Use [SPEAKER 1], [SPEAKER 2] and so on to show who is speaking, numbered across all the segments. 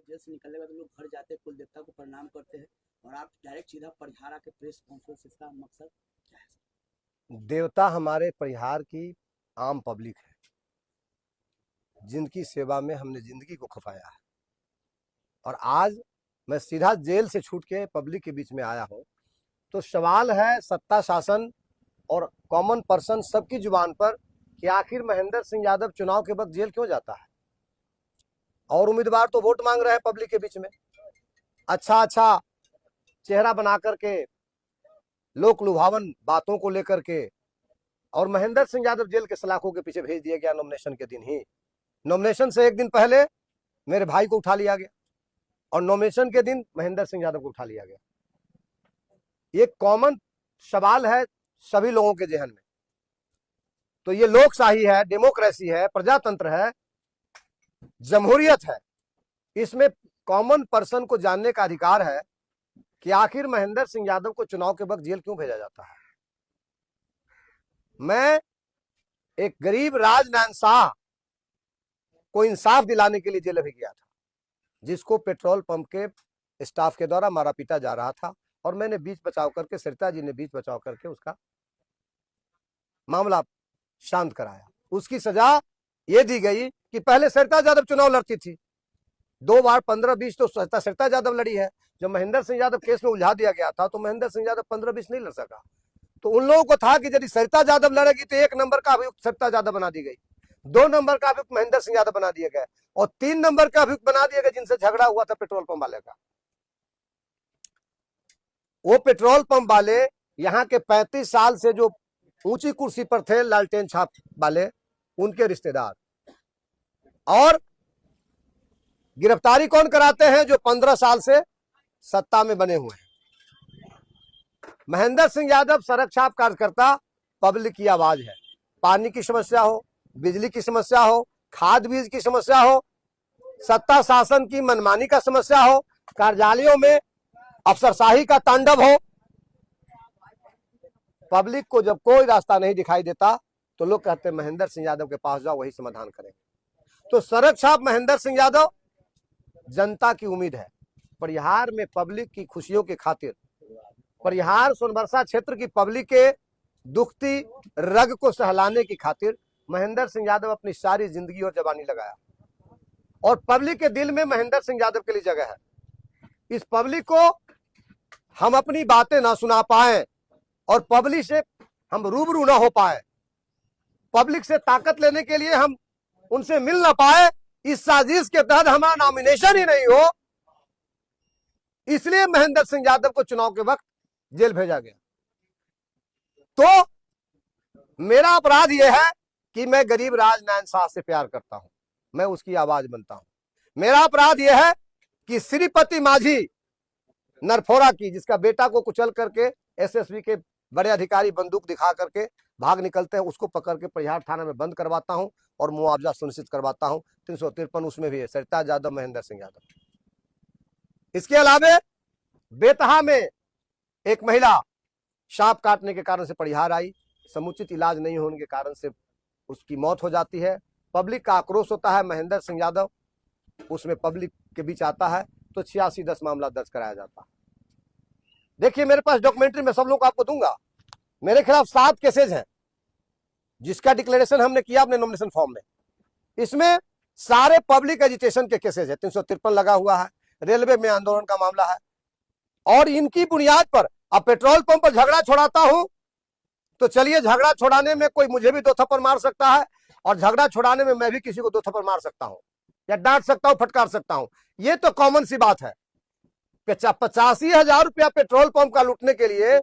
[SPEAKER 1] Jail से निकलने के बाद लोग घर जाते हैं, कुल देवता को प्रणाम करते हैं, और आप डायरेक्ट सीधा परिहार आके प्रेस कॉन्फ्रेंस, इसका मकसद क्या है?
[SPEAKER 2] देवता हमारे परिहार की आम पब्लिक है, जिनकी सेवा में हमने जिंदगी को खपाया है। और आज मैं सीधा जेल से छूट के पब्लिक के बीच में आया हूं, तो सवाल है सत्ता शासन और कॉमन पर्सन सबकी जुबान पर कि आखिर महेंद्र सिंह यादव चुनाव के वक्त जेल क्यों जाता है। और उम्मीदवार तो वोट मांग रहे हैं पब्लिक के बीच में, अच्छा चेहरा बना करके, लोक लुभावन बातों को लेकर के, और महेंद्र सिंह यादव जेल के सलाखों के पीछे भेज दिया गया नॉमिनेशन के दिन ही। नॉमिनेशन से एक दिन पहले मेरे भाई को उठा लिया गया और नॉमिनेशन के दिन महेंद्र सिंह यादव को उठा लिया गया। ये कॉमन सवाल है सभी लोगों के जहन में। तो ये लोकशाही है, डेमोक्रेसी है, प्रजातंत्र है, जमहूरियत है। इसमें कॉमन पर्सन को जानने का अधिकार है कि आखिर महेंद्र सिंह यादव को चुनाव के वक्त जेल क्यों भेजा जाता है। मैं एक गरीब राजनारायण शाह को इंसाफ दिलाने के लिए जेल भी गया था, जिसको पेट्रोल पंप के स्टाफ के द्वारा मारा पीटा जा रहा था, और मैंने बीच बचाव करके, सरिता जी ने बीच बचाव करके उसका मामला शांत कराया। उसकी सजा ये दी गई कि पहले सरिता यादव चुनाव लड़ती थी, 2 बार 15-20 तो सरिता यादव लड़ी है। जब महेंद्र सिंह यादव केस में उलझा दिया गया था तो महेंद्र सिंह यादव 15-20 नहीं लड़ सका। तो उन लोगों को था कि यदि सरिता यादव लड़ेगी तो 1 नंबर का अभियुक्त सरिता यादव बना दी गई, 2 नंबर का अभियुक्त महेंद्र सिंह यादव बना दिए गए, और 3 नंबर का अभियुक्त बना दिए गए जिनसे झगड़ा हुआ था पेट्रोल पंप वाले का। वो पेट्रोल पंप वाले यहाँ के 35 साल से जो ऊंची कुर्सी पर थे, लालटेन छाप वाले, उनके रिश्तेदार। और गिरफ्तारी कौन कराते हैं? जो 15 साल से सत्ता में बने हुए हैं। महेंद्र सिंह यादव सड़क छाप कार्यकर्ता, पब्लिक की आवाज है। पानी की समस्या हो, बिजली की समस्या हो, खाद बीज की समस्या हो, सत्ता शासन की मनमानी का समस्या हो, कार्यालयों में अफसरशाही का तांडव हो, पब्लिक को जब कोई रास्ता नहीं दिखाई देता तो लोग कहते हैं महेंद्र सिंह यादव के पास जाओ, वही समाधान करेंगे। तो सड़क छाप महेंद्र सिंह यादव जनता की उम्मीद है। परिहार में पब्लिक की खुशियों के खातिर, परिहार सोनबरसा क्षेत्र की पब्लिक के दुखती रग को सहलाने की खातिर महेंद्र सिंह यादव अपनी सारी जिंदगी और जवानी लगाया, और पब्लिक के दिल में महेंद्र सिंह यादव के लिए जगह है। इस पब्लिक को हम अपनी बातें ना सुना पाए और पब्लिक से हम रूबरू ना हो पाए, पब्लिक से ताकत लेने के लिए हम उनसे मिल ना पाए, इस साजिश के तहत हमारा नॉमिनेशन ही नहीं हो, इसलिए महेंद्र सिंह यादव को चुनाव के वक्त जेल भेजा गया। तो मेरा अपराध यह है कि मैं गरीब राजनारायण शाह से प्यार करता हूं, मैं उसकी आवाज बनता हूं। मेरा अपराध यह है कि श्रीपति माझी नरफोरा की, जिसका बेटा को कुचल करके एसएसबी के बड़े अधिकारी बंदूक दिखा करके भाग निकलते हैं, उसको पकड़ के परिहार थाना में बंद करवाता हूं और मुआवजा सुनिश्चित करवाता हूं। 353 उसमें भी है, सरिता यादव, महेंद्र सिंह यादव। इसके अलावा बेतहा में एक महिला सांप काटने के कारण से परिहार आई, समुचित इलाज नहीं होने के कारण से उसकी मौत हो जाती है। पब्लिक का आक्रोश होता है, महेंद्र सिंह यादव उसमें पब्लिक के बीच आता है, तो 86-10 मामला दर्ज कराया जाता है। देखिए मेरे पास डॉक्यूमेंट्री में सब लोग आपको दूंगा। मेरे खिलाफ 7 केसेज हैं, जिसका डिक्लेरेशन हमने किया अपने नॉमिनेशन फॉर्म में। इसमें सारे पब्लिक एजिटेशन के केसेज है, 353 लगा हुआ है, रेलवे में आंदोलन का मामला है, और इनकी बुनियाद पर अब पेट्रोल पंप पर झगड़ा छोड़ाता हूं तो चलिए, झगड़ा छोड़ाने में कोई मुझे भी 2 थप्पड़ मार सकता है, और झगड़ा छुड़ाने में मैं भी किसी को 2 थप्पड़ मार सकता हूं, या डांट सकता हूं, फटकार सकता हूं। ये तो कॉमन सी बात है। 85,000 रुपया पेट्रोल पंप का लूटने के लिए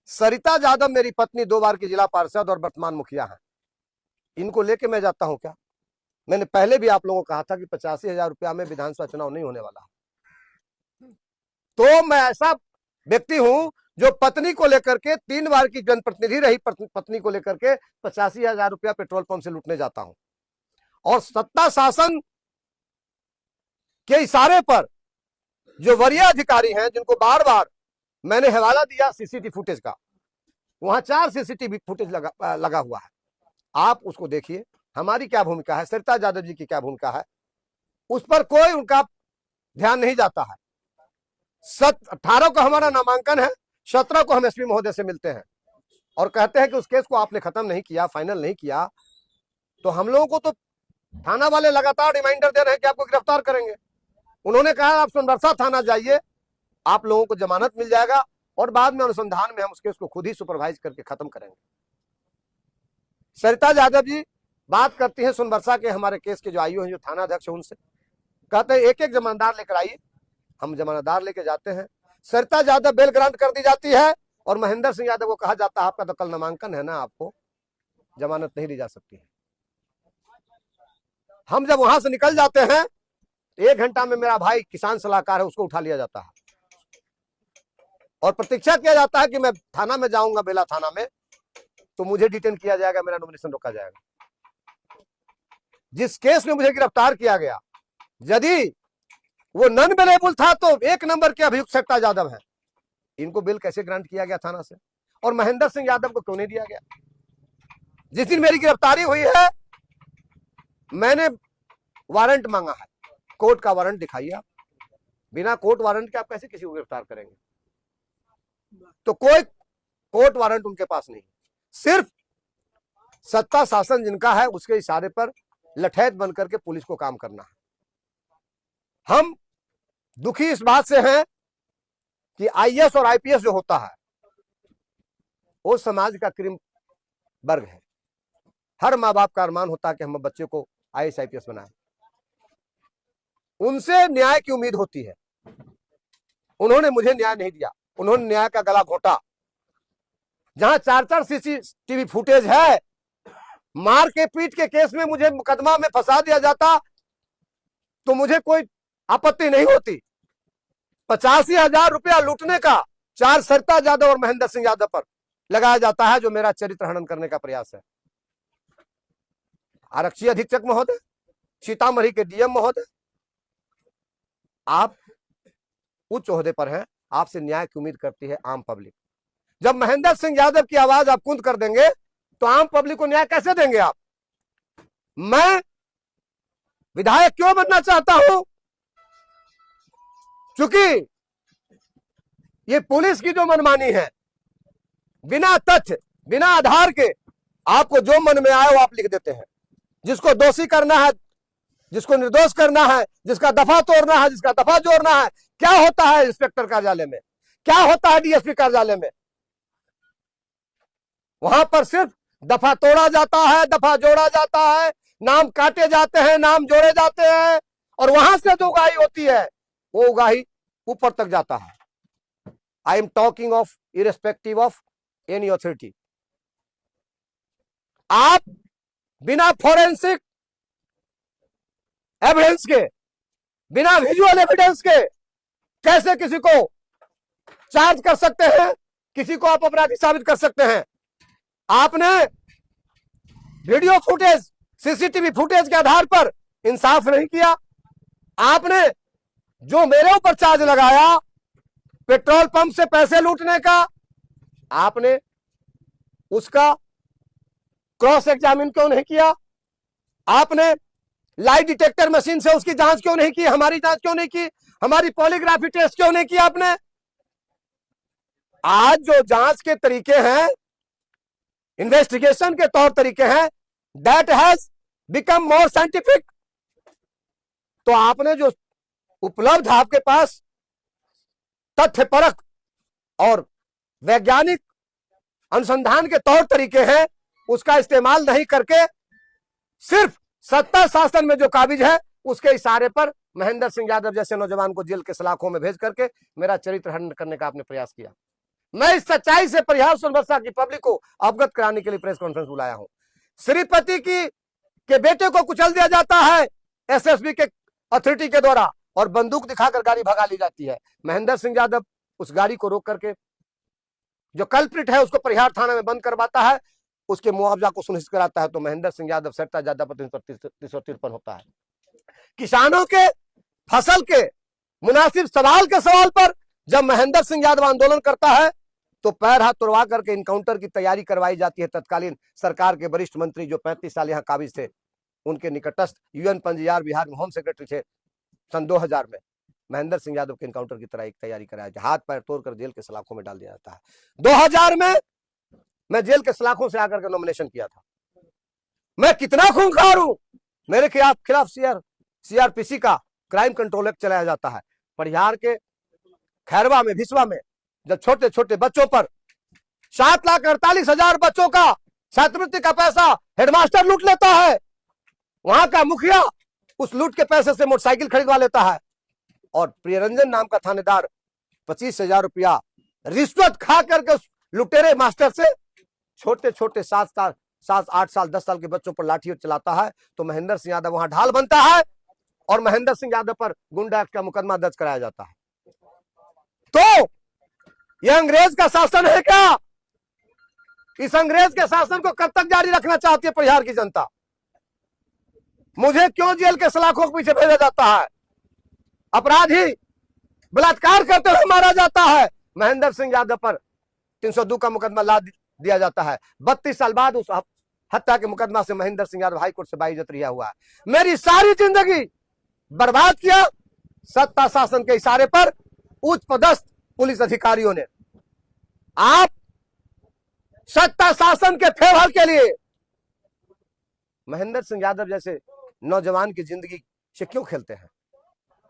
[SPEAKER 2] सरिता यादव मेरी पत्नी, 2 बार की जिला पार्षद और वर्तमान मुखिया है, इनको लेके मैं जाता हूं क्या? मैंने पहले भी आप लोगों को कहा था कि 85,000 रुपया में विधानसभा चुनाव नहीं होने वाला। तो मैं ऐसा व्यक्ति हूं जो पत्नी को लेकर के 3 बार की जनप्रतिनिधि रही पत्नी को लेकर के 85,000 रुपया पेट्रोल पंप से लूटने जाता हूं, और सत्ता शासन के इशारे पर जो वरीय अधिकारी हैं, जिनको बार बार मैंने हवाला दिया सीसीटीवी फुटेज का, वहां 4 सीसीटीवी फुटेज लगा हुआ है, आप उसको देखिए। हमारी क्या भूमिका है, सरिता यादव जी की क्या भूमिका है, उस पर कोई उनका ध्यान नहीं जाता है। 18 को हमारा नामांकन है, 17 को हम एसपी महोदय से मिलते हैं और कहते हैं कि उस केस को आपने खत्म नहीं किया, फाइनल नहीं किया। तो हम लोगों को तो थाना वाले लगातार रिमाइंडर दे रहे हैं कि आपको गिरफ्तार करेंगे। उन्होंने कहा आप सोनबरसा थाना जाइए, आप लोगों को जमानत मिल जाएगा और बाद में अनुसंधान में हम उस केस को खुद ही सुपरवाइज करके खत्म करेंगे। सरिता यादव जी बात करती हैं सोनबरसा के हमारे केस के जो आईओ हैं, जो थाना अध्यक्ष हैं, उनसे कहते हैं एक एक जमानतदार लेकर आइए। हम जमानतदार लेके जाते हैं, सरिता यादव बेल ग्रांट कर दी जाती है और महेंद्र सिंह यादव को कहा जाता है आपका तो कल नामांकन है ना, आपको जमानत नहीं दी जा सकती है। हम जब वहां से निकल जाते हैं 1 घंटा में मेरा भाई किसान सलाहकार है उसको उठा लिया जाता है और प्रतीक्षा किया जाता है कि मैं थाना में जाऊंगा, बेला थाना में, तो मुझे डिटेन किया जाएगा, मेरा नॉमिनेशन रोका जाएगा। जिस केस में मुझे गिरफ्तार किया गया, यदि वो नॉन बेलेबल था तो 1 नंबर के अभियुक्त सरिता यादव हैं। इनको बिल कैसे ग्रांट किया गया थाना से और महेंद्र सिंह यादव को क्यों नहीं दिया गया? जिस दिन मेरी गिरफ्तारी हुई है मैंने वारंट मांगा है, कोर्ट का वारंट दिखाइए आप। बिना कोर्ट वारंट के आप कैसे किसी को गिरफ्तार करेंगे? तो कोई कोर्ट वारंट उनके पास नहीं, सिर्फ सत्ता शासन जिनका है उसके इशारे पर लठैत बनकर के पुलिस को काम करना है। हम दुखी इस बात से हैं कि आईएएस और आईपीएस जो होता है वो समाज का क्रीम वर्ग है। हर माँ बाप का अरमान होता है कि हम बच्चे को आईएएस आईपीएस बनाएं। उनसे न्याय की उम्मीद होती है। उन्होंने मुझे न्याय नहीं दिया, उन्होंने न्याय का गला घोटा। जहां 4-4 सीसीटीवी फुटेज है, मार के पीट के केस में मुझे मुकदमा में फंसा दिया जाता तो मुझे कोई आपत्ति नहीं होती। 85,000 रुपया लूटने का 4 सरिता यादव और महेंद्र सिंह यादव पर लगाया जाता है, जो मेरा चरित्र हनन करने का प्रयास है। आरक्षी अधीक्षक महोदय, सीतामढ़ी के डीएम महोदय, आप उच्च ओहदे पर हैं, आपसे न्याय की उम्मीद करती है आम पब्लिक। जब महेंद्र सिंह यादव की आवाज आप कुंद कर देंगे तो आम पब्लिक को न्याय कैसे देंगे आप? मैं विधायक क्यों बनना चाहता हूं? क्योंकि ये पुलिस की जो मनमानी है, बिना तथ्य बिना आधार के आपको जो मन में आए वो आप लिख देते हैं। जिसको दोषी करना है, जिसको निर्दोष करना है, जिसका दफा तोड़ना है, जिसका दफा जोड़ना है। क्या होता है इंस्पेक्टर कार्यालय में, क्या होता है डीएसपी कार्यालय में? वहां पर सिर्फ दफा तोड़ा जाता है, दफा जोड़ा जाता है, नाम काटे जाते हैं, नाम जोड़े जाते हैं और वहां से जो उगाही होती है वो उगाही ऊपर तक जाता है। I am talking of irrespective of any authority. आप बिना फोरेंसिक एविडेंस के, बिना विजुअल एविडेंस के कैसे किसी को चार्ज कर सकते हैं, किसी को आप अपराधी साबित कर सकते हैं? आपने वीडियो फुटेज, सीसीटीवी फुटेज के आधार पर इंसाफ नहीं किया। आपने जो मेरे ऊपर चार्ज लगाया पेट्रोल पंप से पैसे लूटने का, आपने उसका क्रॉस एग्जामिन क्यों नहीं किया? आपने लाई डिटेक्टर मशीन से उसकी जांच क्यों नहीं की? हमारी जांच क्यों नहीं की? हमारी पॉलीग्राफी टेस्ट क्यों नहीं किया आपने? आज जो जांच के तरीके हैं, इन्वेस्टिगेशन के तौर तरीके हैं, that has become more scientific. तो आपने जो उपलब्ध आपके पास तथ्यपरक और वैज्ञानिक अनुसंधान के तौर तरीके हैं, उसका इस्तेमाल नहीं करके सिर्फ सत्ता शासन में जो काबिज है उसके इशारे पर महेंद्र सिंह यादव जैसे नौजवान को जेल के सलाखों में भेज करके मेरा चरित्र हनन करने का आपने प्रयास किया। मैं इस सच्चाई से परिहार सोनबरसा की पब्लिक को अवगत कराने के लिए प्रेस कॉन्फ्रेंस बुलाया हूं। श्रीपति के बेटे को कुचल दिया जाता है एसएसबी के अथॉरिटी के द्वारा और बंदूक दिखाकर गाड़ी भगा ली जाती है। महेंद्र सिंह यादव उस गाड़ी को रोक करके जो कल्प्रिट है उसको परिहार थाना में बंद करवाता है, उसके मुआवजा को सुनिश्चित कराता है। तो महेंद्र सिंह यादव सरिता यादव पर 353 होता है। किसानों के फसल के मुनासिब सवाल के सवाल पर जब महेंद्र सिंह यादव आंदोलन करता है तो पैर हाथ तोड़वा करके इनकाउंटर की तैयारी करवाई जाती है। तत्कालीन सरकार के वरिष्ठ मंत्री जो 35 साल यहाँ काबिज थे, उनके निकटस्थ यूएन पंजियार बिहार में होम सेक्रेटरी थे सन 2000 में, महेंद्र सिंह यादव के एनकाउंटर की तरह एक तैयारी कराई, हाथ पैर तोड़कर जेल के सलाखों में डाल दिया जाता है। 2000 में मैं जेल के सलाखों से आकर के नॉमिनेशन किया था। मैं कितना खूंखार हूं, मेरे खिलाफ सीआरपीसी का क्राइम कंट्रोल एक्ट चलाया जाता है। परिहार के खैरवा में, भिसवा में, जब छोटे छोटे बच्चों पर 7,48,000 बच्चों का छात्रवृत्ति का पैसा हेडमास्टर लूट लेता है, वहां का मुखिया उस लूट के पैसे से मोटरसाइकिल खरीदवा लेता है, और प्रियरंजन नाम का थानेदार 25,000 रुपया रिश्वत खा करके उस लुटेरे मास्टर से छोटे छोटे 7, 8 साल 10 साल के बच्चों पर लाठी चलाता है। तो महेंद्र सिंह यादव वहां ढाल बनता है और महेंद्र सिंह यादव पर गुंडा एक्ट का मुकदमा दर्ज कराया जाता है। तो यह अंग्रेज का शासन है क्या? इस अंग्रेज के शासन को कब तक जारी रखना चाहती है परिहार की जनता? मुझे क्यों जेल के सलाखों के पीछे भेजा जाता है? अपराधी बलात्कार करते हुए मारा जाता है, महेंद्र सिंह यादव पर 302 का मुकदमा ला दिया जाता है। 32 साल बाद उस हत्या के मुकदमा से महेंद्र सिंह यादव हाईकोर्ट से बाइज्जत रिहा हुआ है। मेरी सारी जिंदगी बर्बाद किया सत्ता शासन के इशारे पर उच्च पदस्थ पुलिस अधिकारियों ने। आप सत्ता शासन के फेवर के लिए महेंद्र सिंह यादव जैसे नौजवान की जिंदगी से क्यों खेलते हैं?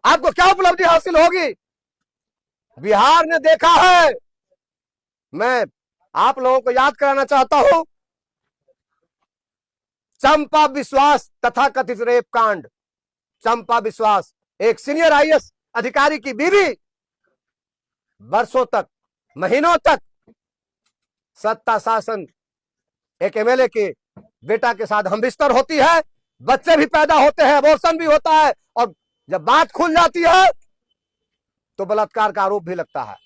[SPEAKER 2] आपको क्या उपलब्धि हासिल होगी? बिहार ने देखा है। मैं आप लोगों को याद कराना चाहता हूं, चंपा विश्वास तथाकथित रेप कांड। चंपा विश्वास एक सीनियर आईएएस अधिकारी की बीवी वर्षों तक, महीनों तक सत्ता शासन एक एमएलए के बेटा के साथ हमबिस्तर होती है, बच्चे भी पैदा होते हैं, अबॉर्शन भी होता है, और जब बात खुल जाती है तो बलात्कार का आरोप भी लगता है।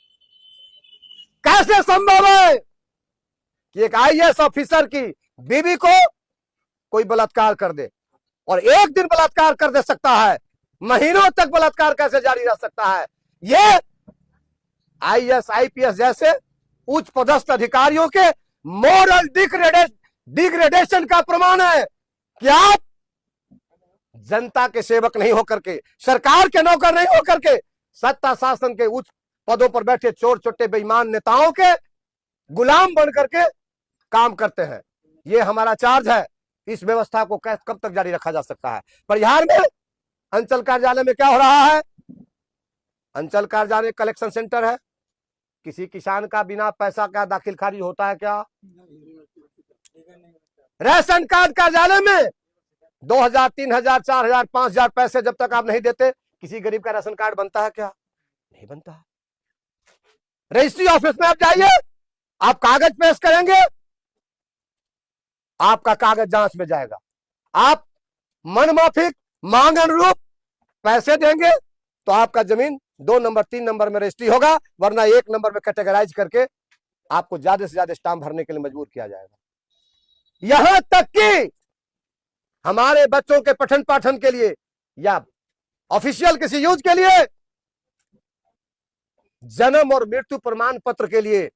[SPEAKER 2] कैसे संभव है कि एक आईएएस ऑफिसर की बीवी को कोई बलात्कार कर दे? और एक दिन बलात्कार कर दे सकता है, महीनों तक बलात्कार कैसे जारी रह सकता है? ये आईएएस आईपीएस जैसे उच्च पदस्थ अधिकारियों के मोरल डिग्रेडेशन का प्रमाण है कि आप जनता के सेवक नहीं होकर के, सरकार के नौकर नहीं होकर के, सत्ता शासन के उच्च पदों पर बैठे चोर चोटे बेईमान नेताओं के गुलाम बन करके काम करते हैं। ये हमारा चार्ज है। इस व्यवस्था को कब तक जारी रखा जा सकता है? परिहार में अंचल कार्यालय में क्या हो रहा है? अंचल कार्यालय कलेक्शन सेंटर है। किसी किसान का बिना पैसा का दाखिल खारिज होता है क्या? राशन कार्ड कार्यालय में 2,000, 3,000, 4,000, 5,000 पैसे जब तक आप नहीं देते, किसी गरीब का राशन कार्ड बनता है क्या? नहीं बनता है। रजिस्ट्री ऑफिस में आप जाइए, आप कागज पेश करेंगे, आपका कागज जांच में जाएगा। आप मनमाफिक मांग अनुरूप पैसे देंगे तो आपका जमीन 2 नंबर 3 नंबर में रजिस्ट्री होगा, वरना 1 नंबर में कैटेगराइज करके आपको ज्यादा से ज्यादा स्टाम्प भरने के लिए मजबूर किया जाएगा। यहां तक कि हमारे बच्चों के पठन पाठन के लिए या ऑफिशियल किसी यूज के लिए जन्म और मृत्यु प्रमाण पत्र के लिए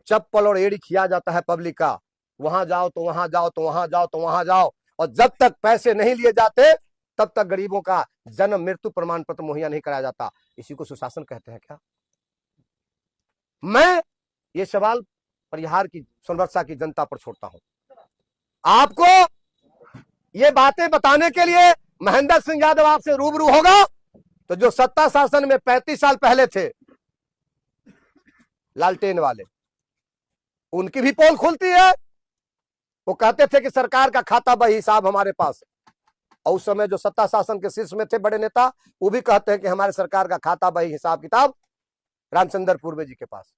[SPEAKER 2] चप्पल और एड़ी खिया जाता है पब्लिक का। वहां जाओ तो वहां जाओ तो वहां जाओ तो वहां जाओ, और जब तक पैसे नहीं लिए जाते तब तक गरीबों का जन्म मृत्यु प्रमाण पत्र मुहैया नहीं कराया जाता। इसी को सुशासन कहते हैं क्या? मैं ये सवाल परिहार की सोनभद्र की जनता पर छोड़ता हूं। आपको ये बातें बताने के लिए महेंद्र सिंह यादव आपसे रूबरू होगा तो जो सत्ता शासन में 35 साल पहले थे लालटेन वाले, उनकी भी पोल खुलती है। वो कहते थे कि सरकार का खाता बही हिसाब हमारे पास, और उस समय जो सत्ता शासन के शीर्ष में थे बड़े नेता, वो भी कहते हैं कि हमारे सरकार का खाता बही हिसाब किताब रामचंद्र पूर्वे जी के पास।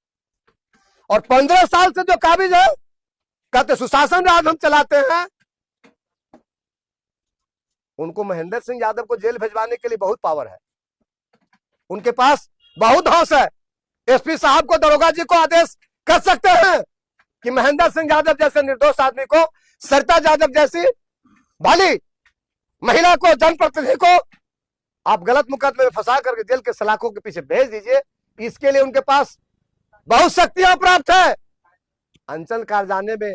[SPEAKER 2] और 15 साल से जो काबिज है, कहते सुशासन राज हम चलाते हैं। उनको महेंद्र सिंह यादव को जेल भिजवाने के लिए बहुत पावर है, उनके पास बहुत हौस है। एसपी साहब को, दरोगा जी को आदेश कर सकते हैं कि महेंद्र सिंह यादव जैसे निर्दोष आदमी को, सरिता यादव जैसी भली महिला को, जनप्रतिनिधि को आप गलत मुकदमे में फंसा करके जेल के सलाखों के पीछे भेज दीजिए। इसके लिए उनके पास बहुत शक्तियां प्राप्त है। अंचल कार्यालय में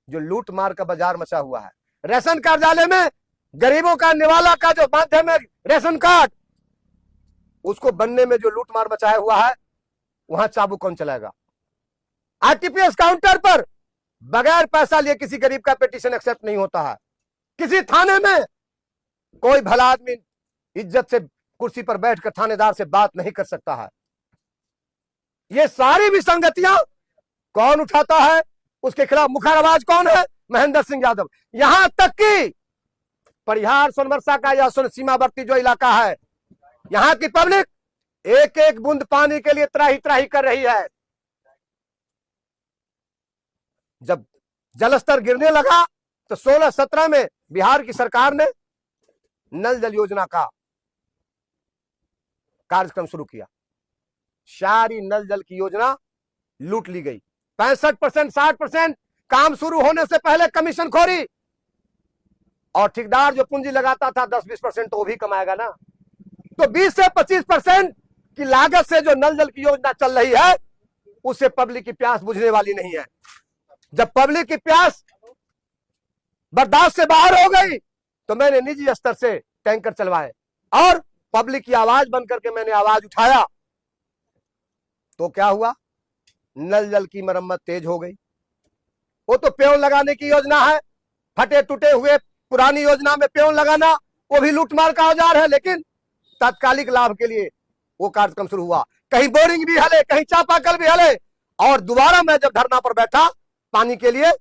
[SPEAKER 2] जो लूट मार का बाजार मचा हुआ है, राशन कार्यालय में गरीबों का निवाला का जो माध्यम है रेशन कार्ड, उसको बनने में जो लूटमार मचाया हुआ है, वहां चाबू कौन चलाएगा? आरटीपीएस काउंटर पर बगैर पैसा लिए किसी गरीब का पिटीशन एक्सेप्ट नहीं होता है। किसी थाने में कोई भला आदमी इज्जत से कुर्सी पर बैठकर थानेदार से बात नहीं कर सकता है। ये सारी विसंगतियां कौन उठाता है? उसके खिलाफ मुखर आवाज कौन है? महेंद्र सिंह यादव। यहां तक कि परिहार सोनवर्षा का यह सीमावर्ती जो इलाका है, यहां की पब्लिक एक एक बूंद पानी के लिए त्राही त्राही कर रही है। जब जलस्तर गिरने लगा तो 16-17 में बिहार की सरकार ने नल जल योजना का कार्यक्रम शुरू किया। सारी नल जल की योजना लूट ली गई। 65%, 60% काम शुरू होने से पहले कमीशन खोरी, और ठेकेदार जो पूंजी लगाता था 10-20% तो वो भी कमाएगा ना। तो 20 से 25% की लागत से जो नल जल की योजना चल रही है, उससे पब्लिक की प्यास बुझने वाली नहीं है। जब पब्लिक की प्यास बर्दाश्त से बाहर हो गई तो मैंने निजी स्तर से टैंकर चलवाए और पब्लिक की आवाज बन करके मैंने आवाज उठाया। तो क्या हुआ? नल जल की मरम्मत तेज हो गई। वो तो पेड़ लगाने की योजना है, फटे टूटे हुए पुरानी योजना में पेड़ लगाना वो भी लूटमार का औजार है, लेकिन तात्कालिक लाभ के लिए वो कार्यक्रम शुरू हुआ। कहीं बोरिंग भी हले, कहीं चापाकल भी हले, और दोबारा मैं जब धरना पर बैठा पानी के लिए